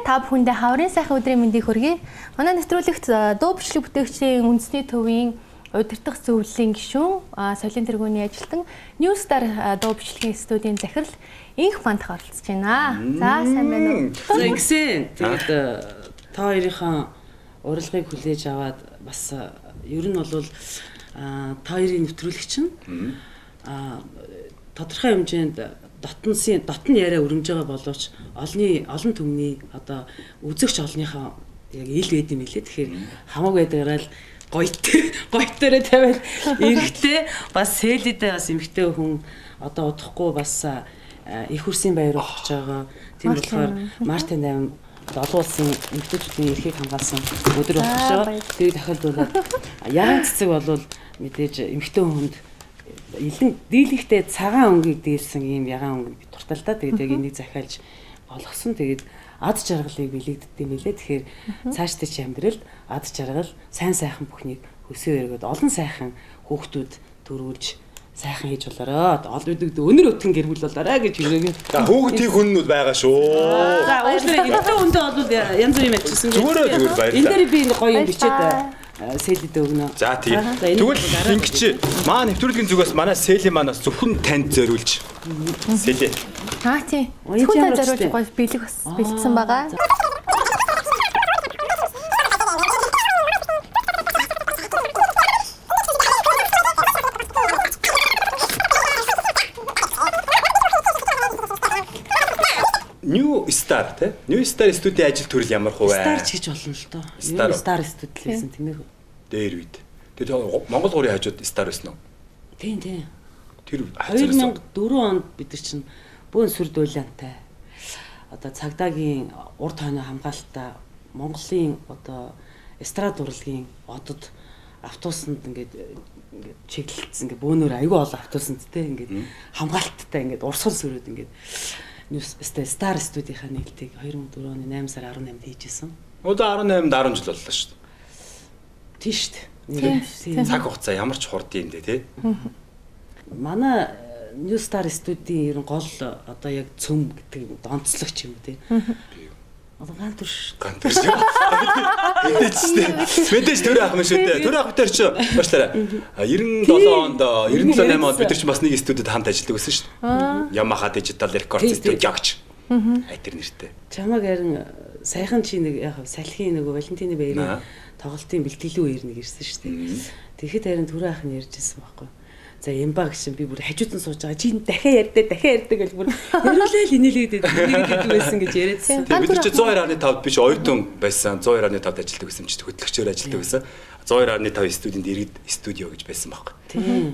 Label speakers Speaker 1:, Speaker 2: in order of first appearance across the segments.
Speaker 1: та бүхэндээ хаврын сайхан өдрийн мэндийг хүргэе. Манай нэвтрүүлэгт дуу бичлэг бүтээгчийн үндэсний төвийн удирдах зөвлөлийн гишүүн, соёлын тэргүүний ажилтан, New Star дуу бичлэгийн студийн захирал Инх Мандах оролцож байна. За сайн байна уу?
Speaker 2: За ингэсэн. Тэгээд та хоёрынхаа урилгыг хүлээж аваад бас ер нь бол та хоёрын нэвтрүүлэг чинь тодорхой хэмжээнд дотн яриа өрнөж байгаа боловч олон түмний одоо үзэгч олныхаа яг ил байд юм билээ. Тэгэхээр хамаагүй байдагаараа л гоётойроо тавиад эрэхтэй бас сэлэдээ бас эмхтэй хүн одоо удахгүй бас их хурсын баяр болгож байгаа. Тийм болохоор Мартин 8 олон улсын эмэгтэйчүүдийн эрхийг хамгаалсан өдөр болж байгаа. Тэгээд дахиад ягаан цэцэг болвол мэдээж эмэгтэй хүнд илэн дийлэгтэй цагаан өнгөийг дээрсэн ийм ягаан өнгө би туртал та. Тэгээд яг энийг захиалж болгосон. Тэгээд ад жаргалыг бэлэгддэг юм билээ. Тэгэхээр цаашдаа чи амьдрал ад жаргал сайн сайхан бүхнийг өсөө өргөд олон сайхан хүүхдүүд төрүүлж сайхан хийж болоорой. Өнөр өтгөн гэр бүл болоорой гэж хэлээгээ.
Speaker 3: За хүүхдийн хүннүүд байгаа шүү.
Speaker 2: За өөрөөр эмэгтэй хүндээ бол янз бүрийн мэдчихсэн гэж.
Speaker 3: Зүгээр баярлалаа.
Speaker 2: Энэ дээр би гоё юм бичээд сэлэдээ өгнө.
Speaker 3: За тийм. Тэгвэл ингэж маа нэвтрүүлгийн зүгээс манай сэлийн манаас зөвхөн танд зориулж. Сэлээ.
Speaker 1: Тийм. Зөвхөн танд зориулж гоё бэлэг бас бэлдсэн байгаа.
Speaker 3: New Star те. New Star студийн ажил төрөл ямар хувь вэ?
Speaker 2: Star ч гэж болно л доо. Star студид л байсан тийм ээ.
Speaker 3: Дээр үед. Тэгээд Монгол гурийн хажууд Star байсан уу?
Speaker 2: Тийм.
Speaker 3: Тэр
Speaker 2: 2004 онд бид нар чинь бөөн сүр дуйлаантай. Одоо цагдаагийн урд хойно хамгаалалтаа Монголын одоо эстрад урлагийн одод автобусанд ингээд чиглэлцсэн ингээд бөөнөр аюу олон автобусанд те ингээд хамгаалттай ингээд урсгал сүрээд ингээд Star студийнхаа нээлтийг 2004 оны 8 сар 18-нд хийжсэн.
Speaker 3: Одоо 18-нд 10 жил боллоо шүү дээ.
Speaker 2: Тийм шүү дээ.
Speaker 3: Цаг хугацаа ямар ч хурд юм дээ тий.
Speaker 2: Манай New Star студийн ер нь гол одоо яг цөм гэдэг донцлогч юм тий. Одоо ганц турш.
Speaker 3: Мэдээж төр ах юм шүү дээ. Төр ах битэр чи башлаараа 97 онд 97 8 онд бид нар ч бас нэг студид хамт ажилладаг байсан шүү дээ. Yamaha Digital Records студиогч. Тэр нэртэй.
Speaker 2: Чамаг харин сайхан чи нэг яг салхины нөгөө Валентины баярын тоглолтын бэлтгэлэн үеэр нэг ирсэн шүү дээ. Тэгэхэд харин төр ах нь ярьжсэн байхгүй. За ямба гэсэн би бүр хажуудан сууж байгаа. Чи дахиад ярьдаг гэж бүр яриулаа л инээлгээд байсан гэж яриадсан.
Speaker 3: Бид нар чи 102.5-д биш оюутан байсан. 102.5-д ажилладаг байсан ч хөтлөгчөөр ажилладаг байсан. 102.5 студид иргэд студио гэж байсан байхгүй.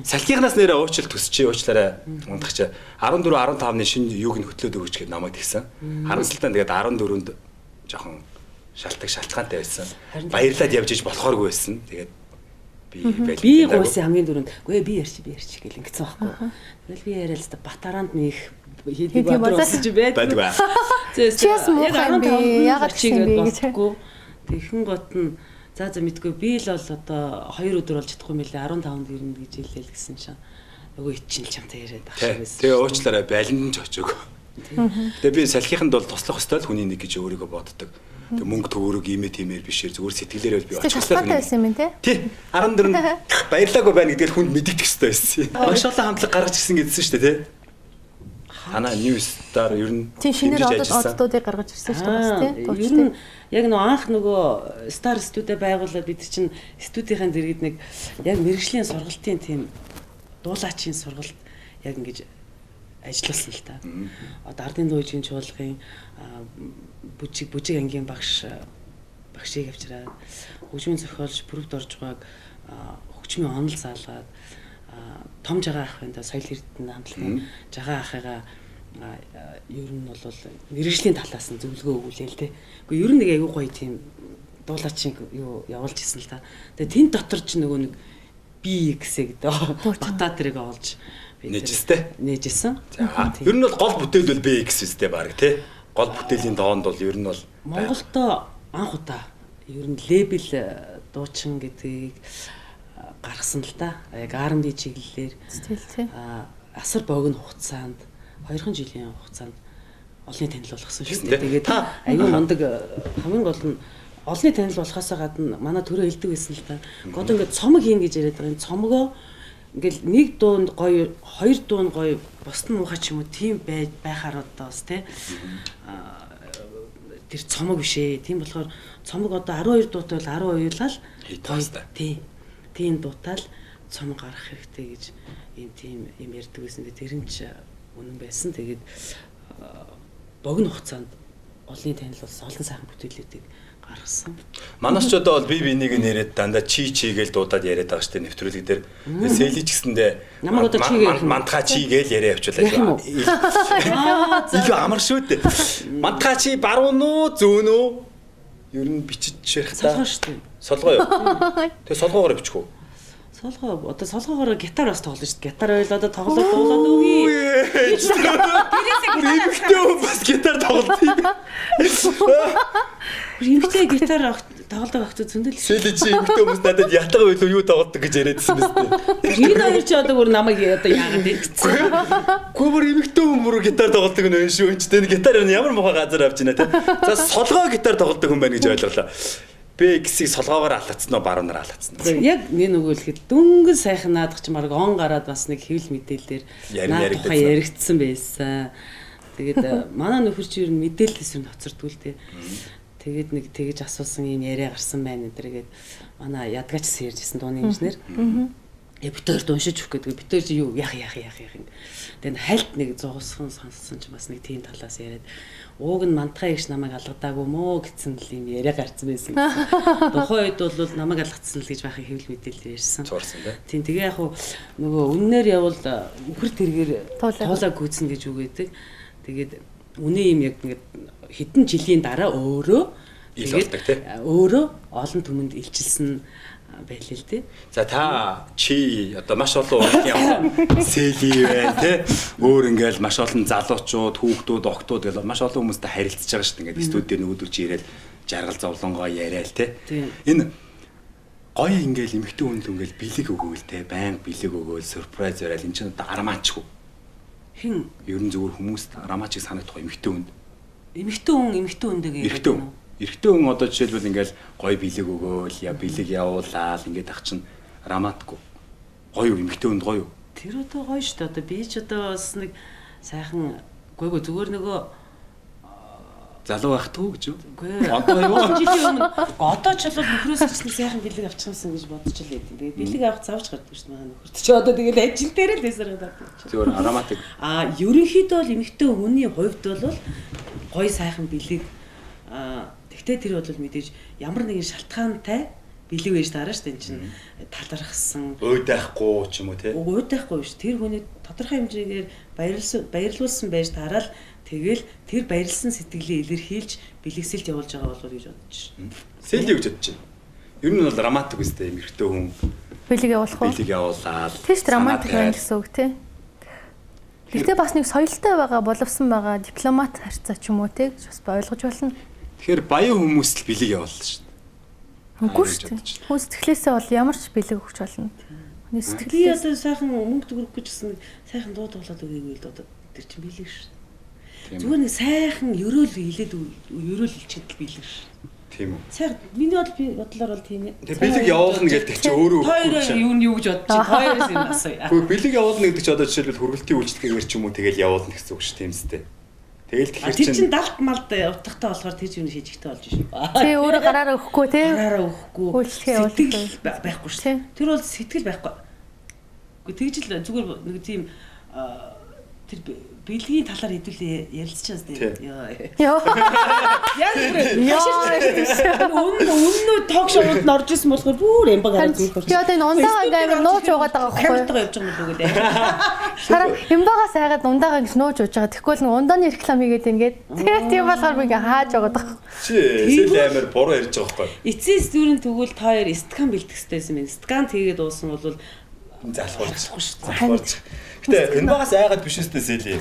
Speaker 3: Салхинаас нэрээ уучлал төсчээ уучлаарай ундагч 14 15-ны шинэ юуг нь хөтлөөд өгч гээд намайг тэгсэн. Харамсалтай тэгээд 14-нд жоохон шалтгаантай байсан. Баярлаад явж иж болохооргүй байсан. Тэгээд
Speaker 2: би гойсон хамгийн дөрөнд үгүй би ярьчих гэл ингэсэн байхгүй. Тэгэл би яриад л Батаранд нэх хийдэг бодлооч байдаг. Зөөс яг 15 ягаад чигээд болохгүй. Тэгхэн гот нь за мэдгүй би л бол одоо 2 өдөр болж чадахгүй мэлээ 15-нд ирнэ гэж хэлээл гэсэн чинь нөгөө ичэн л чамтай яриад багш байсан.
Speaker 3: Тэгээ уучлаарай байлан ч очоог. Тэгээ би салхиханд бол туслах ёстой л хүний нэг гэж өөрийгөө боддог. Тэг мөнгө төгөөрөг тиймээр бишээр зүгээр сэтгэлээрээ би
Speaker 1: очихлаа байсан юм тий.
Speaker 3: 14 баярлаагүй байна гэдгээр хүнд мэддэгдэх ёстой байсан. Маш олон хамтлаг гаргаж ирсэн гэдсэн шүү дээ тий. Хана New Star ер нь
Speaker 1: тий шинээр оддуудыг гаргаж ирсэн шүү дээ тий.
Speaker 2: Ер нь яг анх нөгөө Star студио байгуулаад бид чинь студийнхаа дэргэд нэг яг мэргэжлийн сургалтын тийм дуулаачийн сургалт яг ингэж ажилласан л та. Одоо ардын дуугийн чуулгын бүжиг ангийн багшийг авчираад хөгжмийн зохиолч бүрвд орж байгааг хөгжмийн онол заалгаад том жагаа ахын да соёл эрдэнэ хамтлагийн жагаа ахыгаа ер нь бол мэргэжлийн талаас нь зөвлөгөө өгүүлээл тэ. Гэхдээ ер нь нэг аягүй гоё тийм дуулаачийн юу явуулж исэн л та. Тэгээ тэн дотор ч нөгөө нэг би гэсэг батаа тэрэг олж нээжсэн.
Speaker 3: За ер нь бол гол бүтээл бол BX үстэй баг тий. Гол бүтээлийн доонд бол ер нь бол
Speaker 2: Монголд анх удаа ер нь лейбл дуучин гэдгийг гаргасан л да. Яг R&B чиглэлээр асар богино хугацаанд 2 жилийн хугацаанд олны танил болгосон шүү дээ. Тэгээд аюу мундаг хамгийн гол нь олны танил болохоос гадна манай төрөө хэлдэг байсан л та. Одоо ингээд цомог хийн гэж яриад байгаа. Цомгоо ингээл нэг дуунд гоё, хоёр дуунд гоё, бусд нь муухай ч юм уу тийм байхаар одоо бас тий тэр цомог бишээ. Тийм болохоор цомог одоо 12 дуутай бол 12 лал тийм дуутаал цомог гарах хэрэгтэй гэж ийм ярьдаг байсан. Тэр нь ч үнэн байсан. Тэгээд богино хугацаанд олны танил болсон олон сайхан бүтээлүүдийг гаргасан.
Speaker 3: Манайч одоо бол бие биенийг нэрэд дандаа чи гээл дуудаад яриад байгаа шүү дээ нэвтрүүлэг дээр. Сэлий ч гэсэндээ
Speaker 2: намайг одоо чи гээл
Speaker 3: мантха чи гээл яриа явууллаа. Илүү амар шүү дээ. Мантха чи баруун уу зүүн үү? Ер нь бичиж ярих та.
Speaker 2: Солгоо шүү дээ.
Speaker 3: Солгоо юу? Тэгээ солгоогоор бичих үү?
Speaker 2: Солгоо одоо солгоогоор гитар бас тоглоно шүү дээ. Гитар ойл одоо тоглоод дуулаад өгье.
Speaker 3: Эмэгтэй бас гитар тоглолт.
Speaker 2: Эмэгтэй гитар тоглодог багт зөндөл.
Speaker 3: Сэлий чи эмэгтэй хүмүүс надад ятга байлуу юу тоглодог гэж яриадсан биз дээ.
Speaker 2: Энэ хоёр ч одоо бүр намайг одоо яагаад иргэцсэн.
Speaker 3: Гүбэр эмэгтэй хүн бүр гитар тоглодог нь шүү. Энд гитар ямар мохоо газар авч байна те. За солгоо гитар тоглодог хүн байна гэж ойлголоо. Би гисийг солгоогоор алгацсан уу баруунаар алгацсан уу?
Speaker 2: Яг нэг нөгөөлөхөд дөнгөн сайхан наадах чи марг он гараад бас нэг хэвлэл мэдээлэлээр яригдсан байсан. Тэгээд манай нөхөр чи ер нь мэдээлэлээс нь хоцордгүй л дээ. Тэгээд нэг тэгэж асуусан юм яриа гарсан байна энэ гээд манай ядгаач ярьжсэн дууны инженер. Битээр уншиж өгөх гэдэг. Битээр чи юу яах. Тэгээд хальт нэг зуусхан сонссон ч бас нэг тийм талаас яриад ууг нь мантхаа ихш намайг алгадаагүй мөө гэсэн л юм яриа гарцсан байсан. Тухайн үед бол намайг алгацсан л гэж байхыг хэвлэл мэдээлэл ярьсан. Тийм тэгээ яг нөгөө үннээр явал үхэр тэргээр тоолаа гүйцэн гэж үгээдэг. Тэгээд үнэ юм яг ингээд хэдэн жилийн дараа өөрөө өөрөө олон түмэнд илчилсэн байлээ л дээ.
Speaker 3: За та чи одоо маш олон урлагийн сэлий байна те. Өөр ингээл маш олон залуучууд, хүүхдүүд, охтууд гэл маш олон хүмүүстэй харилцаж байгаа шүү дээ. Ингээд студид нөгөөдөр чи ирээл жаргал зовлонгоо яриад те. Энэ гоё ингээл эмхтэн хүн л ингээл бэлэг өгөөл те. Баян бэлэг өгөөл сюрприз яриад энэ чинь одоо арамаачгүй.
Speaker 2: Хин
Speaker 3: ер нь зөвхөн хүмүүст арамаачиг санагдах эмхтэн хүнд.
Speaker 2: Эмхтэн хүнтэйгээ
Speaker 3: Эрэгтэй хүн одоо жишээлбэл ингээл гой бэлэг өгөөл я бэлэг явуулаад ингээд ах чинь рамаадгүй. Гоё эмэгтэй хүнд гоё.
Speaker 2: Тэр одоо гоё шүү дээ. Одоо би ч одоо бас нэг сайхан гойго зүгээр нөгөө
Speaker 3: залуу байхдгүй гэж юу?
Speaker 2: Үгүй. Одоо юу жилийн өмнө одоо ч бол нөхрөөс ч нэг сайхан бэлэг авчихсан гэж бодож л байт. Тэгээд бэлэг авах завж гардаг шүү дээ манай нөхөрт. Чи одоо тэгэл ажил дээр л байсаар байдаг.
Speaker 3: Зүгээр арамаатик.
Speaker 2: Ерөнхийдөө бол эмэгтэй хүний хувьд бол гоё сайхан бэлэг тэгтээ тэр бол мэдээж ямар нэгэн шалтгаантай бэлэг байж таараа шүү дээ энэ чинь талархсан
Speaker 3: уйдахгүй ч юм уу те
Speaker 2: уйдахгүй биш тэр хүний тодорхой хэмжээгээр баярлуулсан байж таарал тэгэл тэр баярлсан сэтгэлээ илэрхийлж бэлэгсэлд явуулж байгаа болов уу гэж бодож байна.
Speaker 3: Сэлий гэж бодож байна. Ер нь бол драматик үстэй эмэгтэй хүн
Speaker 1: бэлэг явуулах уу?
Speaker 3: Бэлэг явуулаад
Speaker 1: тийш драматик байна гэсэн үг те. Гэхдээ бас нэг соёлтой байгаа боловсон байгаа дипломат харьцаа ч юм уу те гэж бас ойлгож байна.
Speaker 3: Тэгэхээр баян хүмүүст л бэлэг явуулна шүү дээ.
Speaker 1: Үгүй шүү дээ. Хүн сэтгэлээсээ бол ямар ч бэлэг өгч болно. Хүний
Speaker 2: сэтгэлээ одоо сайхан мөнгө төгрөх гэж гэсэн сайхан дуу тоглоод өгье гэдэг одоо тэр чинь бэлэг шүү дээ. Зүгээр нэг сайхан ерөөл илчээд л бэлэг шүү.
Speaker 3: Тийм үү.
Speaker 2: Сайхан миний бодлоор бол тийм ээ.
Speaker 3: Тэгээ бэлэг явуулна гэдэг чинь өөрөө
Speaker 2: юу гэж бодож чинь хоёроос юм асууя.
Speaker 3: Гэхдээ бэлэг явуулна гэдэг чинь одоо жишээлбэл хүргэлтийн үйлчлэгээр ч юм уу тэгэл явуулна гэсэн үг шүү тийм үстэй. Тэгэл тэгэхээр
Speaker 2: тэр чинь далд малд утгатай болохоор тэр чинь шижигтэй болж шүү.
Speaker 1: Тий өөрөө гараараа өгөхгүй тий.
Speaker 2: Гараараа өгөхгүй. Сэтгэл байхгүй шүү. Тэр бол сэтгэл байхгүй. Гэхдээ тэгж л зүгээр нэг тийм тэр бэлгийн талаар хэдүүлээ ярилцчихсан дээ. Яа. Үнэн ток шоунд нь орж исэн болохоор бүр эмбаг хараад зүгээр.
Speaker 1: Тэгээ одоо энэ ундаага ингээм нууж уугаад байгаа байхгүй.
Speaker 2: Хамтдаа явж байгаа юм уу гэдэг.
Speaker 1: Хараа эмбагаас хайгаад ундаага ингэж нууж ууж байгаа. Тэгвэл нэг ундааны реклам хийгээд ингээд тийм болохоор би ингээ хааж байгаа даа.
Speaker 3: Чи сэл амир буруу ярьж байгаа байхгүй.
Speaker 2: Эцсийн зүрийн тэгвэл та хоёр стакан бэлтгэх хэрэгтэй юм байна. Стакан тэгээд уусан бол
Speaker 3: залхуулж. Гэтэ энэ багаас айгаад биш үстэй сэлий.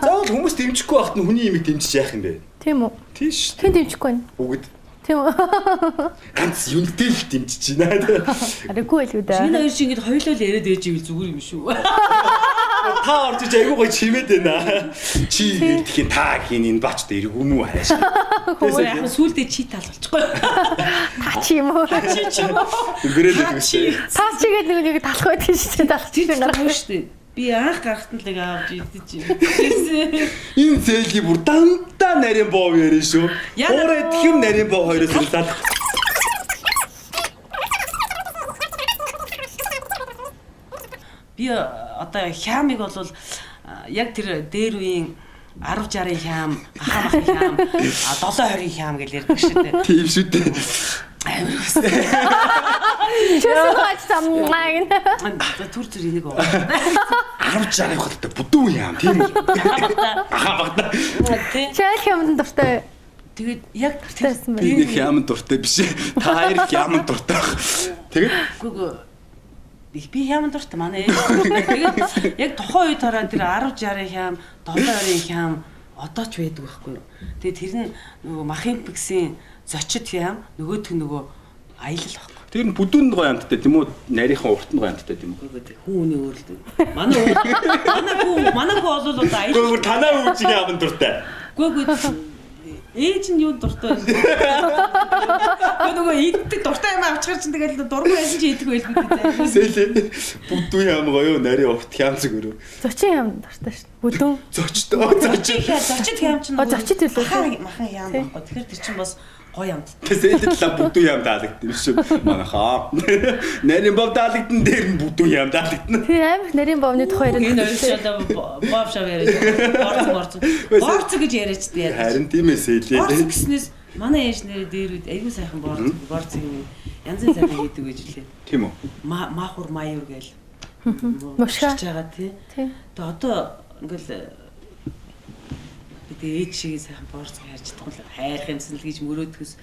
Speaker 3: Заавал хүмүүс дэмжихгүй байхад нь хүний имийг дэмжиж яах юм бэ?
Speaker 1: Тийм үү?
Speaker 3: Тийш.
Speaker 1: Хэн дэмжихгүй байна?
Speaker 3: Бүгд.
Speaker 1: Тийм үү?
Speaker 3: Ганц юнтэй л дэмжиж байна.
Speaker 1: Арайгүй л үү дээ.
Speaker 2: Шинэ хоёр шиг ингэж хоёулаа л яриад ээж ивэл зүгээр юм шүү.
Speaker 3: та орж иж айгуу гоё чимээд байна. Чи хэлдэхийн та хийн энэ бач дээр юм уу хааш.
Speaker 2: Яг сүулдэ чи тал болчихгүй.
Speaker 1: Та чи юм уу?
Speaker 2: Чи ч юм уу?
Speaker 3: Гэрэлээд үгүй.
Speaker 1: Та чигээд нэг талах байдаг шүү дээ. Талах
Speaker 2: Тэр
Speaker 1: чинь
Speaker 2: гарах шүү дээ. Би анх гарахт л авч идэж юм.
Speaker 3: Энэ зэйлий бүр дандаа нарийн боо ярина шүү. Уурай тэхэм нарийн боо хоёроос илаад.
Speaker 2: Би одоо хямыг бол яг тэр дээр үеийн 10-60-ын хям, ахаа махын хям, 7-20-ын хям гэж ярьдаг шүү дээ.
Speaker 3: Тийм шүү дээ.
Speaker 1: чөөсөж саммаа гэнэ.
Speaker 2: Түр энийг оо.
Speaker 3: 10-60 хөлтэй бүдүү яам тийм үү? Ахаа багтаа.
Speaker 1: Чайл хямд дуртай.
Speaker 2: Тэгээд яг
Speaker 1: дуртайсан
Speaker 3: Би нэг хямд дуртай биш. Та хоёр хямд дуртай. Тэгээд
Speaker 2: би хямд дуртай манай. Тэгээд яг тухайн үед хараа тэр 10-60-ын хям, 7-20-ын хям одоо ч байдаг байхгүй юу? Тэгээд тэр нь нөгөө махын пиксийн зочид хям, нөгөөх нь нөгөө аялал байхгүй.
Speaker 3: тэр нь бүдүүн гоё амттай тийм үү? Нарийнхан урт нь гоё амттай тийм үү?
Speaker 2: Хүн үний өөр л. Манай хүү бол одоо аялал.
Speaker 3: Гүр танаа үүчиг яамн дуртай.
Speaker 2: Гүг ээж нь юу дуртай вэ? Нөгөө иддэг дуртай юм авчихар чинь тэгэл дургүй байсан чи идэх байлгүй дээ.
Speaker 3: Сэлээ. Бүдүү яам гоё нарийн урт хямцэг өрөө.
Speaker 1: Зочин хямд дуртай шүү. Бүдүүн.
Speaker 2: Зочид хям чинь.
Speaker 1: Зочид үлээ.
Speaker 2: Махан хям байхгүй. Тэгэхээр тэр чинь бас гоё амт.
Speaker 3: Сэлээ талаа бүдүү яам даалагдсан шүү. Манайхаа. Нарийн бов даалагдсан дээр нь бүдүү яам даалагдсан.
Speaker 1: Тэр амар нарийн бовны тухай яриад.
Speaker 2: Энэ ойлцоо бов шав яриад. Борц гэж яриач дээ.
Speaker 3: Харин тийм ээ сэлээ.
Speaker 2: Борц гэснээс манай ээж нэр дээр үед айгүй сайхан борц юм. Янз янз сайхан хийдэг гэж лээ.
Speaker 3: Тийм үү?
Speaker 2: Маахур маяур гээл.
Speaker 1: Мушгаа
Speaker 2: байгаа тий. Тэгээ одоо ингээл ээж шиг сайхан борц хайрч чадахгүй хайрх юмсан л гэж мөрөөдөхөс.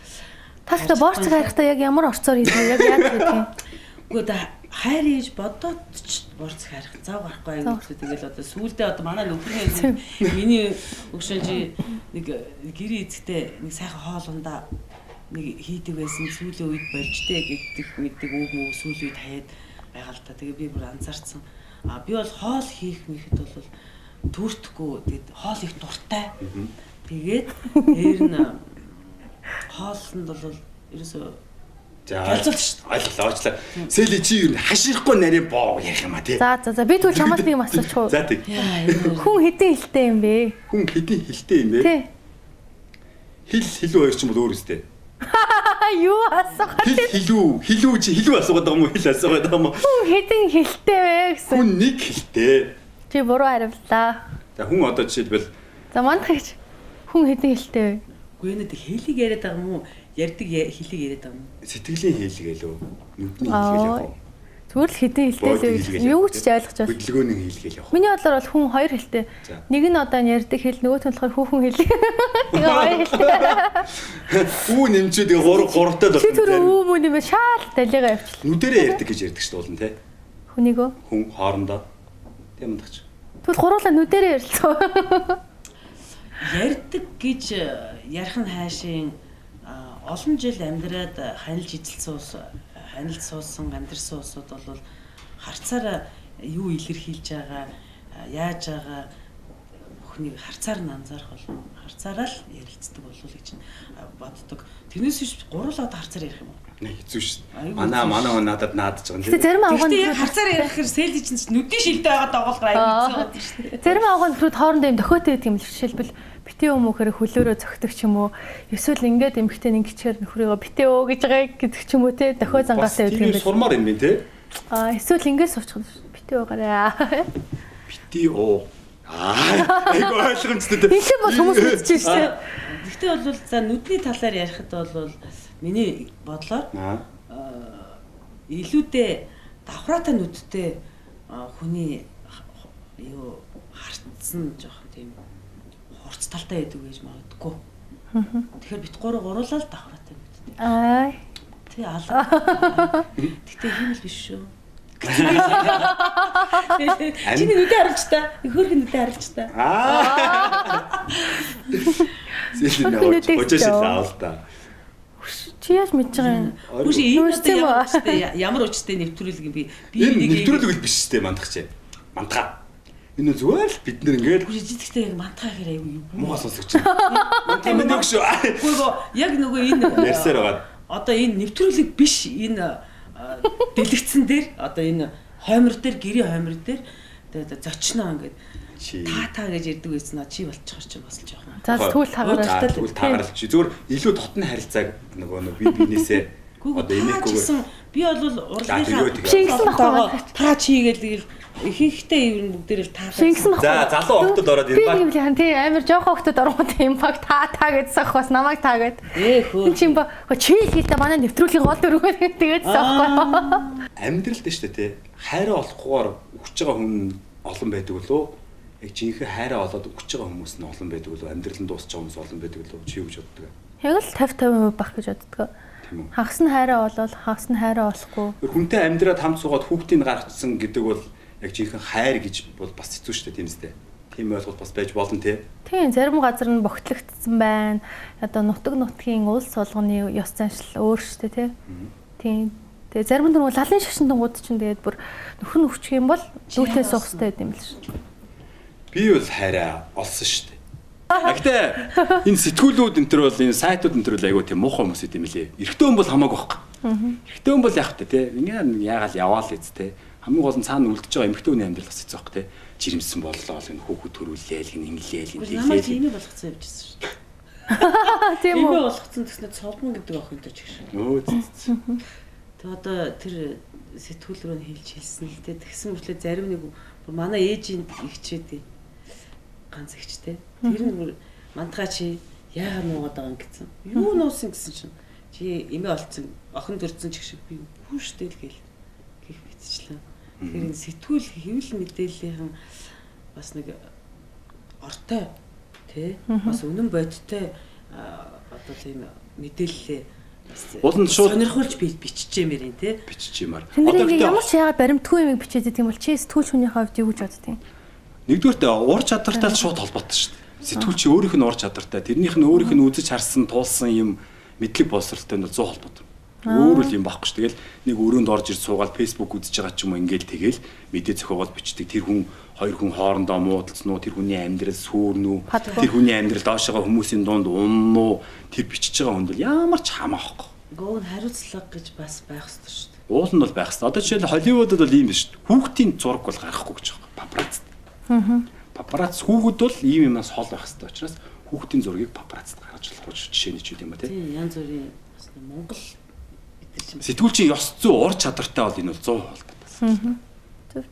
Speaker 1: Тастай борц хайрхтаа яг ямар орцоор хийх вэ? Яг гэдэг юм.
Speaker 2: Үгүй дээ хайр ээж бодоод ч борц хайрх зав гарахгүй аюул тэгэл одоо сүүлдээ одоо манай нөхрийн миний өгшөн чи нэг гэрээ эзэгтэй нэг сайхан хоолундаа нэг хийдэг байсан сүүлийн үед болжтэй гэдэг мэддэг үг мөг сүүлийн үед хаяад байгаа л та. Тэгээ би бүр анзаарсан. Би бол хоол хийх мэхэд бол төртөхгүй тэгээд хоол их дуртай. Тэгээд ээр нь хоолнд бол ерөөсөө ойлголоо. Сэлээ чи юу хашихгүй нарийн боо ярих юм а тий.
Speaker 1: За би тэгвэл чамаас нэг юм асуучих уу?
Speaker 3: За тий.
Speaker 1: Хүн хэдийн хилтэй юм бэ?
Speaker 3: Хүн хэдийн хилтэй юм бэ?
Speaker 1: Тий.
Speaker 3: Хилүү хоёр ч юм бол өөр өстэй.
Speaker 1: Юу асуугаад
Speaker 3: хилүү чи хилүү асуугаад байгаа юм уу? Хил асуугаад байгаа юм уу?
Speaker 1: хүн хэдийн хилтэй вэ гэсэн.
Speaker 3: Хүн нэг хилтэй.
Speaker 1: Чи буруу хариуллаа.
Speaker 3: За хүн одоо жишээлбэл
Speaker 1: За мандахч хүн хэдийн хилтэй вэ?
Speaker 2: Үгүй нэ хэлийг яриад байгаа юм уу? Ярьдаг хэлийг яриад байгаа юм уу?
Speaker 3: Сэтгэлийн хэлгээл үү? Нүдний хэлгээл яг.
Speaker 1: Зүгээр л хэдийн хилтэй л юу ч ойлгож байна.
Speaker 3: Хөдөлгөөний хэлгээл яг.
Speaker 1: Миний бодлоор бол хүн хоёр хилтэй. Нэг нь одоо ярьдаг хэл, нөгөөх нь болохоор хүүхэн хэл. Тэгээ хоёр хилтэй.
Speaker 3: Үү нэмчээ тэгээ гуравтай л
Speaker 1: чи тэр үү мөн юм шаал далигаа явчихлаа.
Speaker 3: Нүдэрээ ярьдаг гэж ярьдаг шүү дээ тий.
Speaker 1: Хүнийгөө
Speaker 3: хүн хоорондоо тийм удаач.
Speaker 1: Тэгвэл гуруула нүдэрээ ярилцгаа.
Speaker 2: Ярьдаг гэж ярих нь хаашийн олон жил амьдраад ханилж суусан амьдрсан улсууд бол харцаараа юу илэрхийлж байгаа яаж байгаа бүхнийг харцаар нь анзаарах болов харцаараа л ярилцдаг болов гэж боддог. Тэрнээс биш гурлаад харцаар ярих юм уу?
Speaker 3: Хэцүү шүү. Манай надад наадаж байгаа юм.
Speaker 1: Тэ зарим авганд
Speaker 2: яг харцаар ярих гэхээр сэлж чинь нүдний шилдэ байгаа доголгоор аяг хэцүү.
Speaker 1: Зарим авганд хүрээд хоорондоо юм дохиотой гэдэг юм л жишээлбэл битээ өмөхөр хөлөөрөө зөгтөг ч юм уу эсвэл ингээд эмхтэй ингэчээр нөхрийгөө битээ өө гэж байгаа гэдэг ч юм уу те дохио зангаатай байдаг юм байна.
Speaker 3: Сурмаар юм бэ те?
Speaker 1: Эсвэл ингээд суучих битээ уугаарай.
Speaker 3: Битээ өө. Айгу ойлгомжтой те.
Speaker 1: Их бол хүмүүс мэдчихэж шүү.
Speaker 2: Гэхдээ бол за нүдний талаар ярихад бол миний бодлоор илүүдээ давхраатай нүдтэй хүний юу хартсан жоохон тийм хурц талтай байдаг гэж магадгүй. Тэгэхээр бит гуруулаад давхраатай нүдтэй. Тий алга. Тэгтээ юм л биш шүү. Чиний нүдэ харж та. Хөрхөн нүдэ харж та.
Speaker 3: Сэлээ очоошлаа авал та.
Speaker 1: Чи яаж мэдж байгаа юм?
Speaker 2: Үгүй энэ ямар учиртай нэвтрүүлэг юм би
Speaker 3: нэг нэвтрүүлэг биш дээ мандах чи. Мантгаа. Энэ зүгээр л бид нэр ингээд
Speaker 2: жижигтэй яг мантгаа хэрэг аюу.
Speaker 3: муухай сонсогч. Тийм нэг шүү.
Speaker 2: Үгүй яг нөгөө энэ
Speaker 3: ярьсаар байгаа.
Speaker 2: Одоо энэ нэвтрүүлэг биш энэ дэлгэцэн дээр одоо энэ хоймор дээр гэрийн хоймор дээр тэгээд зочноо ингээд та гэж ярьдаг байсан аа чи болчихор чи бас л жоохон.
Speaker 1: За сүүл тагаралтай.
Speaker 3: Сүүл тагаралч. Зүгээр илүү дотны харилцааг нөгөө би бинээсээ одоо энэхгүйгээр
Speaker 2: би бол урлагийнхаа
Speaker 1: шингэсэн багтаа
Speaker 2: та чи гээл ихэнхдээ ер нь бүгдээрээ та.
Speaker 1: Шингэсэн багтаа.
Speaker 3: За залуу охтод ороод
Speaker 1: ирбаа. Би юм тий амар жоохон охтод ороод юм баг та гэдсэх бас намайг та гэд.
Speaker 2: Хөө.
Speaker 1: Чи ба чи хийхдээ манай нэвтрүүлгийн гол дүрмээр тэгээдсэн аахгүй.
Speaker 3: Амьдралд шүү дээ тий. Хайраа олохгүйгээр өгч байгаа хүн олон байдаг лөө. Яг жинхэнэ хайраа олоод өгч байгаа хүмүүс нь олон байдаг лөө. Амьдрал нь дуусч байгаа хүмүүс олон байдаг лөө. Чи юу гэж боддог?
Speaker 1: Яг л 50-50% бах гэж боддог. Хагас нь хайраа олоод хагас нь хайраа олохгүй.
Speaker 3: Хүнтэй амьдраад хамт суугаад хүүхдийг гаргацсан гэдэг бол яг жинхэнэ хайр гэж бол бас хэцүү шүү дээ тийм үстэй. Тийм ойлголт бас байж болно тий.
Speaker 1: Тийм зарим газар нь богтлогдсон байна. Одоо нутгийн улс солгоны ёс заншил өөр шүү дээ тий. Тийм. Тэгээ зарим нь лалын шашин тунгууд чинь тэгээд бүр нөхөр нь өвчих юм бол дүүтээ суух хэрэгтэй юм л шүү.
Speaker 3: Би бол хайраа олсон шүү дээ. Гэхдээ энэ сэтгүүлүүд энэ төр бол энэ сайтууд энэ төр бол айгүй тийм муухай хүмүүс юм лээ. Эрэгтэй хүн бол хамаагүй байхгүй. Эрэгтэй хүн бол яах вэ те? Ингээ яагаал яваал үз те. Хамгийн гол нь цаана үлдэж байгаа эмэгтэй хүний амьдрал бас хэцүү байхгүй те. Жирэмсэн боллоо энэ хүүхэд төрүүлээл гин инглээл гин
Speaker 2: тэглээл. Намайг ийм болгоцсон явж байсан шүү дээ. Тийм үү болгоцсон гэснээр цолмон гэдэг охинтой ч гэж.
Speaker 3: Өө зү.
Speaker 2: Тэг одоо тэр сэтгүүл рүү хэлсэн л те. Тэгсэн мэтлээ зарим нэг манай ээжийн ихчээд ганц ихчтэй. Тэр нэг мантгаа чи яагаад нуугаад байгаа юм гэсэн. Юу нуусан гэсэн чинь чи эмээ олцсон охин төрсөн ч шиг би хүн штэ л гэх битчлээ. Тэр энэ сэтгүүл хэвлэл мэдээллийн бас нэг ортой тий бас үнэн бодиттой одоо тийм мэдээлэлээ
Speaker 3: Уул нь шууд
Speaker 2: сонирхуулж биччихэмээр юм тий
Speaker 3: биччихэмээр.
Speaker 1: Одоо ямар ч яагаад баримтгүй юм бичээд тийм бол чи сэтгүүл хүний хувьд юу гэж боддیں۔
Speaker 3: Нэгдүгээрт ур чадвартай л шууд холбоотой шүү дээ. Сэтгүүлч өөрийнх нь ур чадвартай, тэрнийх нь өөрийнх нь үзэж харсан, туулсан юм мэдлэг боловсролтой нь 100 холбоотой. Өөр үл юм байхгүй шүү. Тэгэл нэг өрөөнд орж ирж суугаад Facebook үзэж байгаа ч юм уу ингээл тэгэл мэдээ зохиогоод бичдэг. Тэр хүн хоёр хүн хоорондоо муудалцсан уу, тэр хүний амьдрал сүрнэ үү, тэр хүний амьдрал доошогоо хүмүүсийн дунд унна уу, тэр бичиж байгаа хүнд л ямар ч хамаахгүй.
Speaker 2: Гоо хариуцлага гэж бас байх ёстой шүү дээ.
Speaker 3: Уул нь бол байх ёстой. Одоо жишээл Холливуудад бол ийм биш. Хүүхдийн зураг бол гаргахгүй гэж байгаа. Папарацци. Папарац хүүхэд бол ийм юмнаас хол байх хэрэгтэй учраас хүүхдийн зургийг папараццд гаргаж болох жишээний ч юм ба тий.
Speaker 2: Тийм янз бүрийн бас Монгол
Speaker 3: сэтгүүлчийн ёс зүй ур чадвартай бол энэ бол 100% холбоотой.
Speaker 1: Зөв.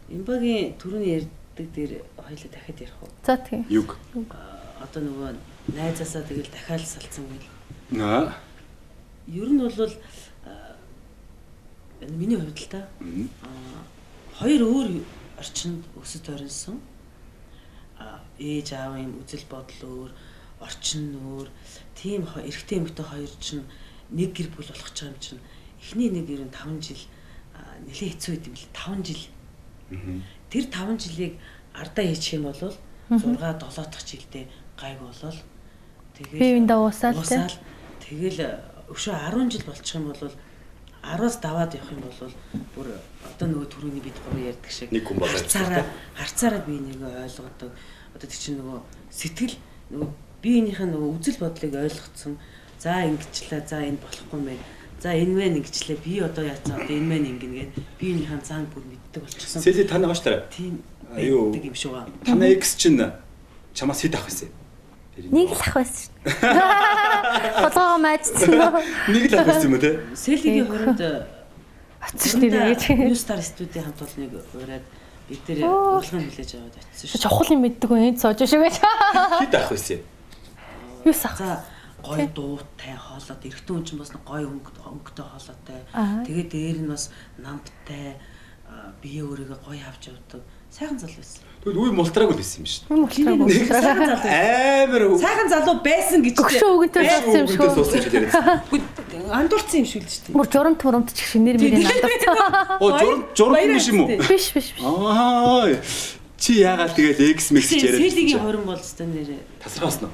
Speaker 2: Имбагийн түрүүний ярьдаг дээр хоёлаа дахиад ярих уу?
Speaker 1: За тийм.
Speaker 3: Юг.
Speaker 2: Одоо нөгөө найзаасаа тэгэл дахиад салцсан гэл.
Speaker 3: Аа.
Speaker 2: Ер нь бол миний хувьд л та хоёр өөр орчинд өсөж орсон. Ээж аавын үзэл бодол өөр, орчин өөр. Тийм эрэгтэй эмэгтэй хоёр чинь нэг гэр бүл болох ч юм чинь эхний нэг ер нь 5 жил нэлээд хэцүү байд юм л 5 жил. Тэр 5 жилийг ардаа хийчих юм бол 6 7 дахь жилдээ гайг болол тэгээд
Speaker 1: биевиндээ уусаал
Speaker 2: тэгэл өшөө 10 жил болчих юм бол 10-аас даваад явах юм бол бүр одоо нөгөө түрүүний бид гурав ярьдаг шиг харцаараа би нэг ойлгодог. Одоо тэр чинь нөгөө сэтгэл нөгөө биенийхээ нөгөө үзэл бодлыг ойлгоцсон. За ингэчлээ, за энэ болохгүй мэн. За энэ мэн ингэчлээ. Би одоо яацаа одоо энэ мэн ингэнэ гэд биенийхээ цаан бүр мэддэг болчихсон.
Speaker 3: Сэлээ тань гооштай.
Speaker 2: Тийм. Аюу. Юм шиг ба.
Speaker 3: Танай X чинь чамаас хэд авах байсан?
Speaker 1: Нэг л ах байсан шүү дээ. Холгоо маажсан.
Speaker 3: Нэг л ах байсан юм уу те?
Speaker 2: Сэлигийн хооронд
Speaker 1: очсон шүү дээ.
Speaker 2: New Star студийн хамт олныг ураад бид тэр урлагын хүлээж аваад очсон шүү.
Speaker 1: Чухал юм мэддэг үү энд сууж шүү гэж.
Speaker 3: Хэд авах байсан?
Speaker 1: Юу сах.
Speaker 2: За гой дуутай хоолоод эрэгтэй хүн чинь бас гой өнгөтэй хоолойтой. Тэгээд дээр нь бас намтай бие өөрийгөө гой авч явдаг. Сайхан залуу байсан.
Speaker 3: Тэгвэл үе мултраагүй байсан юм шүү.
Speaker 2: Амар сайхан залуу байсан гэж.
Speaker 1: Өгшөө өгөнтэй болсон юм шүү.
Speaker 2: Андуурсан юм шүү л шүү дээ.
Speaker 1: Мөр журамт ч шинээр мөрийн андуурсан.
Speaker 3: Оо журам юм шиг үү?
Speaker 1: Биш.
Speaker 3: Аа. Чи яагаад тэгэл X mix яриад.
Speaker 2: Сэлигийн хорон бол өстой нэрээ.
Speaker 3: Тасрахаас нь.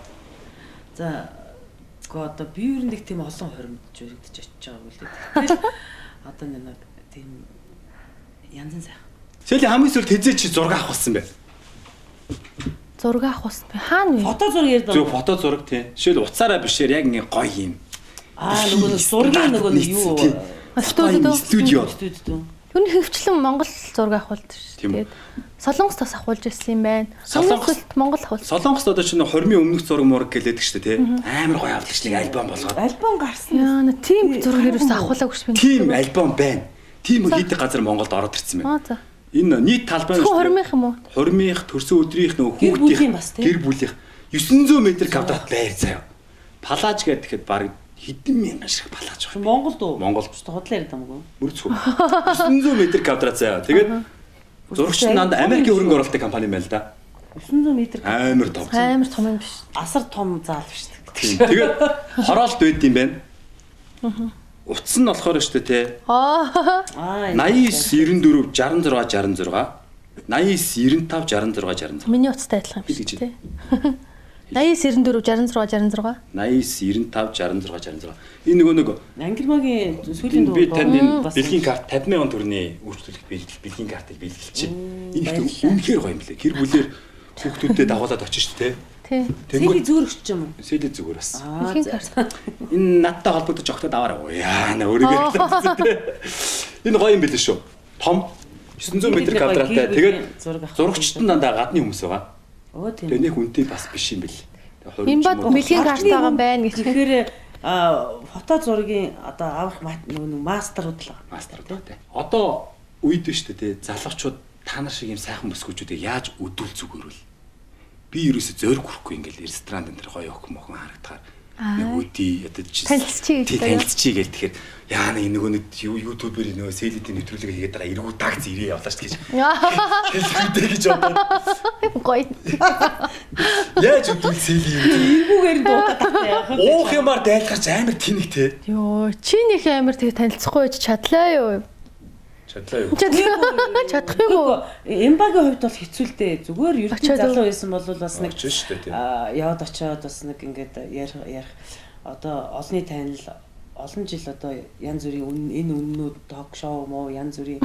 Speaker 2: За одоо би ер нь нэг тийм олон хоримдж өргөдөж очиж байгааг үл дээ. Тэгэл одоо нэг тийм янзын сайхан.
Speaker 3: Сэлий хамгийн сүүлд хэзээ чи зураг авах болсон бэ?
Speaker 1: зураг авах ус хаана вэ?
Speaker 2: Фото зураг ярьдаг.
Speaker 3: Зөв фото зураг тий. Жишээл уцаараа бишээр яг ингээ гоё юм.
Speaker 2: Нөгөө зургийн нөгөө юу
Speaker 1: студио.
Speaker 2: Студио.
Speaker 1: Юу хөвчлэн Монгол зураг авах болд шүү. Тэгээд Солонгост бас авахулж ирсэн юм байна. Солонгост Монгол авах.
Speaker 3: Солонгост одоо чинь хормын өмнөх зураг мураг гэлээдэг шүү дээ тий. Амар гоё авлагчлыг альбом болгоод.
Speaker 2: Альбом гарсан.
Speaker 1: Яа, тийм зураг ерөөс авахулаагүй шүү.
Speaker 3: Тийм альбом байна. Тийм хийдэг газар Монголд ороод ирсэн байна.
Speaker 1: За.
Speaker 3: Энэ нийт талбай
Speaker 1: шүү. Хормынх юм уу?
Speaker 3: Хормынх, төрсөн өдрийнх нөгөө хүүхдийн гэр бүлийнх 900 м квадрат байр заяа. Палаж гэхэд баг хэдэн мянган шиг палаж байна.
Speaker 2: Монголд уу?
Speaker 3: Монгол.
Speaker 2: Хотлоо яриад байгаа юм уу?
Speaker 3: Мөрцгөө. 900 м квадрат заяа. Тэгээд зурагч нанд Америкийн хөрөнгө оруулалтын компани байл да.
Speaker 2: 900 м.
Speaker 3: Амар том.
Speaker 1: Амар том юм биш.
Speaker 2: Асар том заал биш.
Speaker 3: Тэгээд хороолт байд юм байна. Утас нь болохоор шүү дээ те. 89 94 66 66 89 95 66 66.
Speaker 1: Миний утастай адилхан юм шүү дээ. 89 94 66 66
Speaker 3: 89 95 66 66. Энэ нөгөө
Speaker 2: Ангермагийн сүүлийн дуу.
Speaker 3: Би танд энэ бэлгийн карт 50,000 төгрөгийн үйлчлүүлэх бэлгийн картыг биелгэлчих. Энэ их үнэхээр гоё юм лээ. Гэр бүлээр хүүхдүүдэд дагуулад очиж шүү дээ.
Speaker 2: Сэли зүгээр өгч юм уу?
Speaker 3: Сэли зүгээр бас.
Speaker 1: Бэлгийн карт.
Speaker 3: Энэ надтай холбогдож огтод аваарай. Яана өөрийгөө хэлсэн. Энэ гоё юм билээ шүү. Том 900 м квадраттай. Тэгээд зурагчт нь дандаа гадны хүмүүс байгаа.
Speaker 2: Оо тийм.
Speaker 3: Тэгээд нэг үнэтэй бас биш юм бэл.
Speaker 1: Энэ бод бэлгийн карт байгаа байна гэж.
Speaker 2: Тэгэхээр фото зургийн одоо авах нөгөө мастерууд л байгаа.
Speaker 3: Мастерууд тий. Одоо үед шүү дээ тий. Залуучууд та нар шиг юм сайхан бүсгүүчүүдийг яаж өдүүл зүгээр вэ? Би ерөөсө зориг хүрхгүй ингээл ресторан энэ төр гоё охин мохон харагдахаар нэг үди ядаж
Speaker 1: танилцчий
Speaker 3: гээл тэгэхээр яана энэ нөгөө нэг ютубер нөгөө селидийн нэвтрүүлэг хийгээд байгаа эргүү тагц ирээ явлаа шүү гэж. Хэлбэдэ гэж бодоод.
Speaker 1: Гоё.
Speaker 3: Яаж өдүүл сели юм.
Speaker 2: Эргүүгээр дуудаад байгаа.
Speaker 3: Уух юмар дайлгарч амар тэнэг те.
Speaker 1: Йоо, чи нэг амар тэг танилцахгүй байж чадлаа юу?
Speaker 3: Чадлаа юу?
Speaker 1: Чадах юм уу?
Speaker 2: Эмбагийн хувьд бол хэцүү л дээ. Зүгээр ерөнхий залуу байсан бол бас нэг яваад очиод бас нэг ингээд ярих одоо олонний танил олон жил одоо янз бүрийн энэ үннүүд ток шоу мó янз бүрийн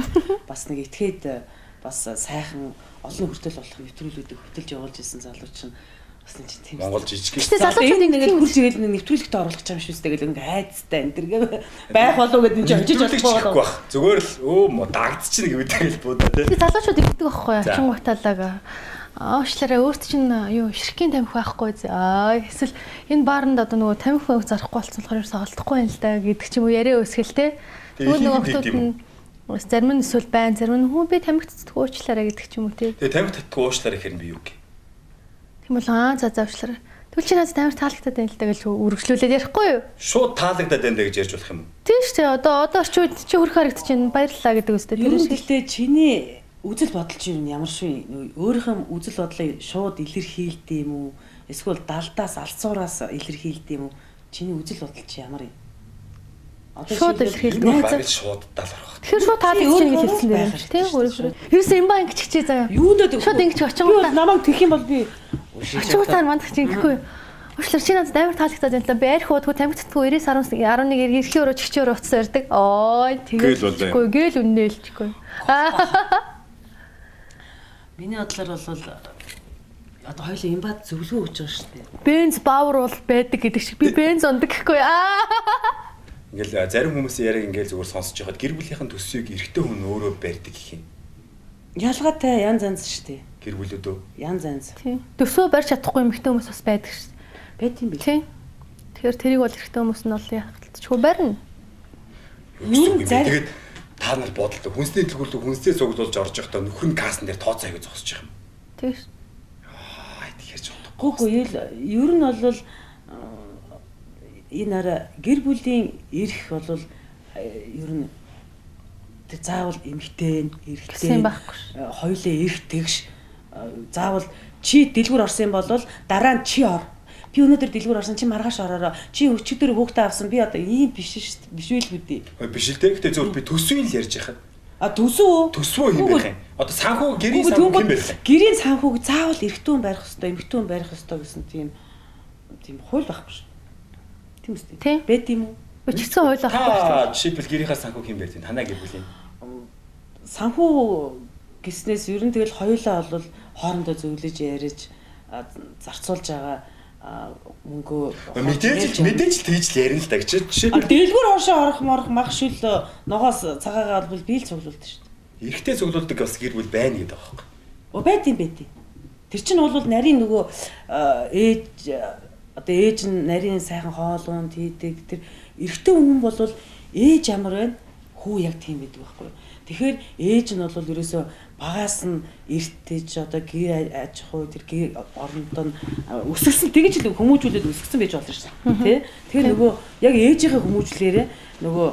Speaker 2: бас нэг этгээд бас сайхан олон хүртэл болох нэвтрүүлгүүдийг хөтөлж явуулж ирсэн залууч нь бас нэг тийм
Speaker 3: Монгол жижиг
Speaker 2: гэсэн. Залуучууд ингээд хүлж игээл нэвтрүүлэгт оруулах юм шүү дээ гэл ингээд хайцтай энэ тэргээ байх болов гэдэг нь хожиж болохгүй
Speaker 3: байх. Зүгээр л дагдчихна гэдэг л буудаа тий.
Speaker 1: Залуучууд ирдэг байхгүй юу? Чингууталаг аашлаараа өөрт чинь юу ширхгийн тамхи байхгүй эсвэл энэ баарнд одоо нөгөө тамхи зарахгүй болсон болохоор ерөөсөө олдохгүй юм л да гэдэг ч юм уу яриа өсгөл те. Тэгвэл нөгөө хүмүүс нь зарим нь эсвэл байн зарим нь хөө би тамхи цэцдэг уучлаарай гэдэг ч юм уу те.
Speaker 3: Тэгээ тамхи татдаг уучлаарай гэхээр би юу гэх.
Speaker 1: Тийм бол заавчлаарай. Тэгвэл чи надад тамхи таалагдаад байна л да гэж үргэлжлүүлээд ярихгүй юу?
Speaker 3: Шууд таалагдаад байна гэж ярьж болох юм уу?
Speaker 1: Тийм шүү дээ. Одоо орчууд чи хөрх харагдчихээн баярлалаа гэдэг үстэй.
Speaker 2: Тэр шилдэ чиний үзэл бодол чинь ямар шүү өөрийнхөө үзэл бодлоо шууд илэрхийлдэг юм уу эсвэл далдаас алцуураас илэрхийлдэг юм уу чиний үзэл бодол чи ямар юм одоо
Speaker 1: шууд илэрхийлдэг
Speaker 3: баг шууд дал орох
Speaker 1: тэгэхээр шууд таалагдж чинь гэж хэлсэн байх тийм өөрөөр ерөөс юм баа ингэж чий заяа
Speaker 2: юундаа
Speaker 1: шууд ингэж очингуудаа
Speaker 2: намайг тэгэх юм бол би
Speaker 1: очингуудаа мандах чинь гэхгүй Уучлаар чи надад амар таалагдаад байна л да. Би арх уудгүй тамхи татгүй 90-11 иргэхийн өрөө чигчээр уцсан ярддаг. Ой тэгээд гээл үннээлчихгүй.
Speaker 2: Миний бодлоор бол одоо хоёул имбад зөвлөгөө өгч байгаа шүү дээ.
Speaker 1: Бенз баавар бол байдаг гэдэг шиг би бенз ундаг гэхгүй.
Speaker 3: Ингээл зарим хүмүүс яриаг ингээл зүгээр сонсож байхад гэр бүлийнхэн төсвийг эрэгтэй хүн өөрөө барьдаг гэх юм.
Speaker 2: Ялгаатай янз янз шүү дээ.
Speaker 3: Гэр бүлүүдөө
Speaker 2: янз янз.
Speaker 1: Тийм. Төсвөө барьж чадахгүй эмэгтэй хүмүүс бас байдаг шүү дээ.
Speaker 2: Байт юм бий.
Speaker 1: Тийм. Тэгэхээр тэрийг бол эрэгтэй хүмүүс нь бол яхалтчгүй барина.
Speaker 3: Тэгээд та нар бодолтой хүнсний төлөвлөлт хүнсээ цуглуулж орж явахдаа нөхөр нь касн дээр тооцоо аяга зогсож байгаа юм.
Speaker 1: Тийм.
Speaker 3: Тэгэхээр ч
Speaker 2: гоо ер нь бол энэ арай гэр бүлийн эрх бол ер нь заавал эмэгтэй эрэгтэй хоёулаа эрх тэгш заавал чи дэлгүр орсон юм бол дараа нь чи ор. Би өнөөдөр дэлгүр орсон чи маргааш ороороо. Чи өчигдөр хүүхдээ авсан. Би одоо ийм биш шүү дээ. Биш үйл бүдий.
Speaker 3: Биш л дээ. Гэтэ зөвхөн би төсвийг л ярьж яхад.
Speaker 2: Төсвөө
Speaker 3: юм байх юм. Одоо санхүү гэрийн санхүү юм байх.
Speaker 2: Гэрийн санхүүг заавал эрэгтүүн барих ёстой, эмэгтүүн барих ёстой гэсэн тийм хууль байхгүй шүү. Тийм үстэй. Бэт юм уу?
Speaker 1: Өчигдсэн хууль байхгүй.
Speaker 3: Жишээлбэл гэрийнхаа санхүүг юм байт. Танаа гэр бүлийн
Speaker 2: санхүү гэснээс ер нь тэгэл хоёулаа бол хоорондоо зөвлөж ярьж зарцуулж байгаа мөнгөө
Speaker 3: мэдээж тэгж л ярина л да гэж. Жишээ
Speaker 2: дэлгүүр хоошоо орох мах шүл ногоос цагаагаа бол би л цуглуулдаг шүү дээ.
Speaker 3: Эрэгтэй цуглуулдаг бас гэр бүл байна гэдэг байгаа байхгүй.
Speaker 2: Байт. Тэр чинь бол нарийн нөгөө ээж нь нарийн сайхан хоолунд хийдэг. Тэр эрэгтэй хүн бол ээж ямар байна? Хүү яг тийм байдаг байхгүй. Тэгэхээр ээж нь бол ерөөсөө багаас нь эртэж одоо гэр аж ахуй тэр гэр орондоо өсгсөн тэгж л хүмүүжүүлээд өсгсөн байж болно шүү дээ. Тэгэхээр нөгөө яг ээжийнхээ хүмүүжлээрээ нөгөө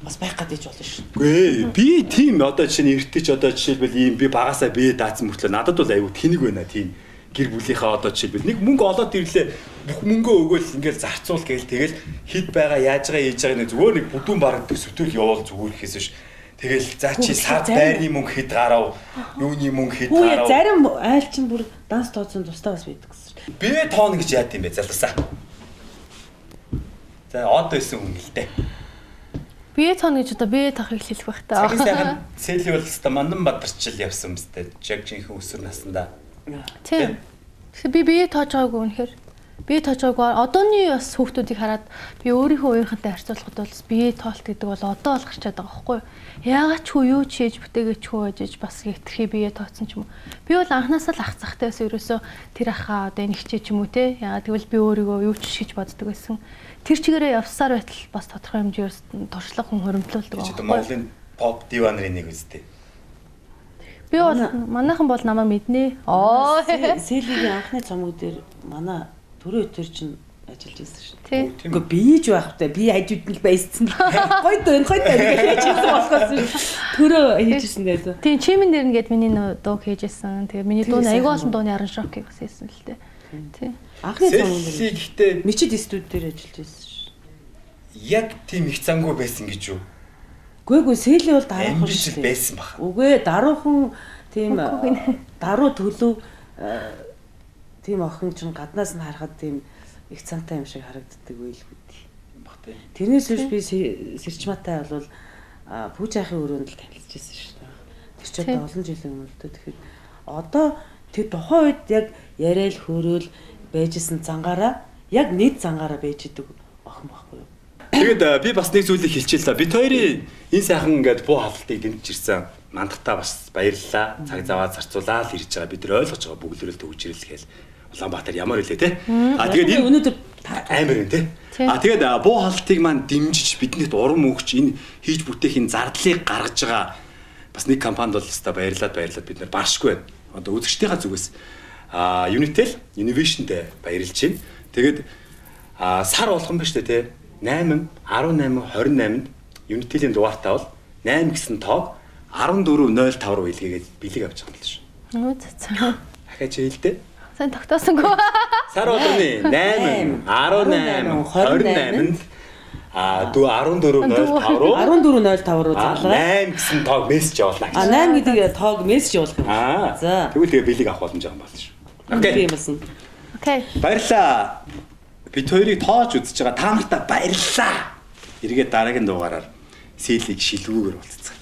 Speaker 2: бас байх гадаж болно шүү.
Speaker 3: Үгүй би тийм одоо жишээ нь эртэж одоо жишээлбэл ийм би багасаа бие даацсан мөртлөө надад бол аюу тэнэг байна тийм гэр бүлийнхаа одоо жишээлбэл нэг мөнгө олоод ирлээ бүх мөнгөө өгөөл ингээл зарцуул гээл тэгэл хэд байгаа яаж байгаа ээж байгаа нэг зүгээр нэг бүдүүн барагддаг сүтэрх явуул зүгээр ихээс биш. Тэгэл за чи сар байрны мөнгө хэд гарав юуны мөнгө хэд гарав.
Speaker 2: Зарим айл чинь бүр данс тооцсон тустай бас байдаг гэсэн.
Speaker 3: Бие тоон гэж яад юм бэ залуусаа. За од байсан хүн л дээ.
Speaker 1: Бие тоон гэж одоо бие тахыг хэлэх байх та.
Speaker 3: Цагийн сайхан цэлийн бол өста мандан бадарчил явсан мэт. Яг жинхэнэ өсвөр наснда.
Speaker 1: Тийм. Тэгэхээр би бие тоож байгаагүй үнэхээр. Бие тоож байгаагүй. Одооны бас хүүхдүүдийг хараад би өөрийнхөө үеийнхэнтэй харьцуулахад бол бие тоолт гэдэг бол одоо л гарчаад байгаа байхгүй юу? Яагаад ч хөө юу ч хийж бүтээгээч хөө ажиж бас хэтэрхий бие тооцсон ч юм уу. Би бол анханасаа л ах захтай байсан ерөөсөө тэр ахаа одоо энэгчээ ч юм уу те. Яагаад тэгвэл би өөрийгөө юу ч хийж боддог байсан. Тэр чигээрээ явсаар байтал бас тодорхой хэмжээр туршлага хүн хоримтлуулдаг
Speaker 3: байгаа. Монголын pop diva нарын нэг үстэй.
Speaker 1: Би бол манайхан бол намайг мэднэ.
Speaker 2: Сэлигийн анхны цомог дээр манай төрөө өтөр чинь ажиллаж байсан шүү.
Speaker 1: Тэгэхгүй
Speaker 2: би ч байхтай би хажууд нь байсан. Гой дөө гэж хэлсэн болохоос төрөө хийжсэн дээ.
Speaker 1: Тийм чимэн дээр нэгэд миний дуу хийжсэн. Тэгээ миний дуу аягүй олон дууны аран шокийг бас хийсэн л дээ. Тийм.
Speaker 2: Анхны цомог
Speaker 3: дээр гэхдээ
Speaker 2: мичид студ дээр ажиллаж байсан шүү.
Speaker 3: Яг тийм их цангүй байсан гэж юу?
Speaker 2: Үгүй сэлий бол даруухан
Speaker 3: шүү байсан баха.
Speaker 2: Үгүй даруухан тийм даруу төлөв тийм охин чинь гаднаас нь харахад тийм их цантай юм шиг харагддаг байлгүй. Тэрнээс биш би сэрчматай бол пүүжаахын өрөөнд л танилцж байсан шүү дээ. Тэр ч одоо олон жилийн өмнө л дээ. Тэгэхээр одоо тэр тухайн үед яг яриад хөрөөл байжсэн цангаараа яг нэг цангаараа байж идэг охин байхгүй юу?
Speaker 3: Тэгээд би бас нэг зүйлийг хэлчихээ л да. Бид хоёрын энэ сайхан ингээд буу хавталтыг дэмжиж ирсэн мандартаа бас баярлалаа. Цаг заваа зарцуулаад ирж байгаа. Бид нар ойлгож байгаа бүгдээрээ төгж ирэл гээл. Улаанбаатар ямар үлээ те. Тэгээд энэ өнөөдөр амар юм те. Тэгээд буу хавталтыг маань дэмжиж биднийд урам өгч энэ хийж бүтээхийн зардлыг гаргаж байгаа бас нэг компанид бол өстой баярлаад бид нар баршгүй байна. Одоо үзэгчдийнхаа зүгээс Unitel Innovation-тэй баярлж байна. Тэгээд сар болгон ба штэ те. 8, 18, 28-нд Unitel-ийн дугаартаа бол 8 гэсэн тоог 14.05 руу илгээгээд бэлэг авч байгаа юм л шүү.
Speaker 1: Нөө цаа.
Speaker 3: Ахаач хэлдэ.
Speaker 1: Сайн тогтоосонгүй.
Speaker 3: Сар болгоны 8, 18, 28-нд 14.05 руу
Speaker 2: 14.05 руу
Speaker 3: зарлаа. 8 гэсэн тоог мессеж явуулна.
Speaker 2: 8 гэдэг тоог мессеж явуулах юм.
Speaker 3: За. Тэгвэл тэгээ бэлэг авах боломж байгаа юм байна шүү.
Speaker 2: Окей.
Speaker 1: Окей.
Speaker 3: Баярлалаа. Бид хоёрыг тоож үзэж байгаа та нартай баярлалаа. Эргээд дараагийн дугаараар сэлийг шилгүүгээр уулзцгаая.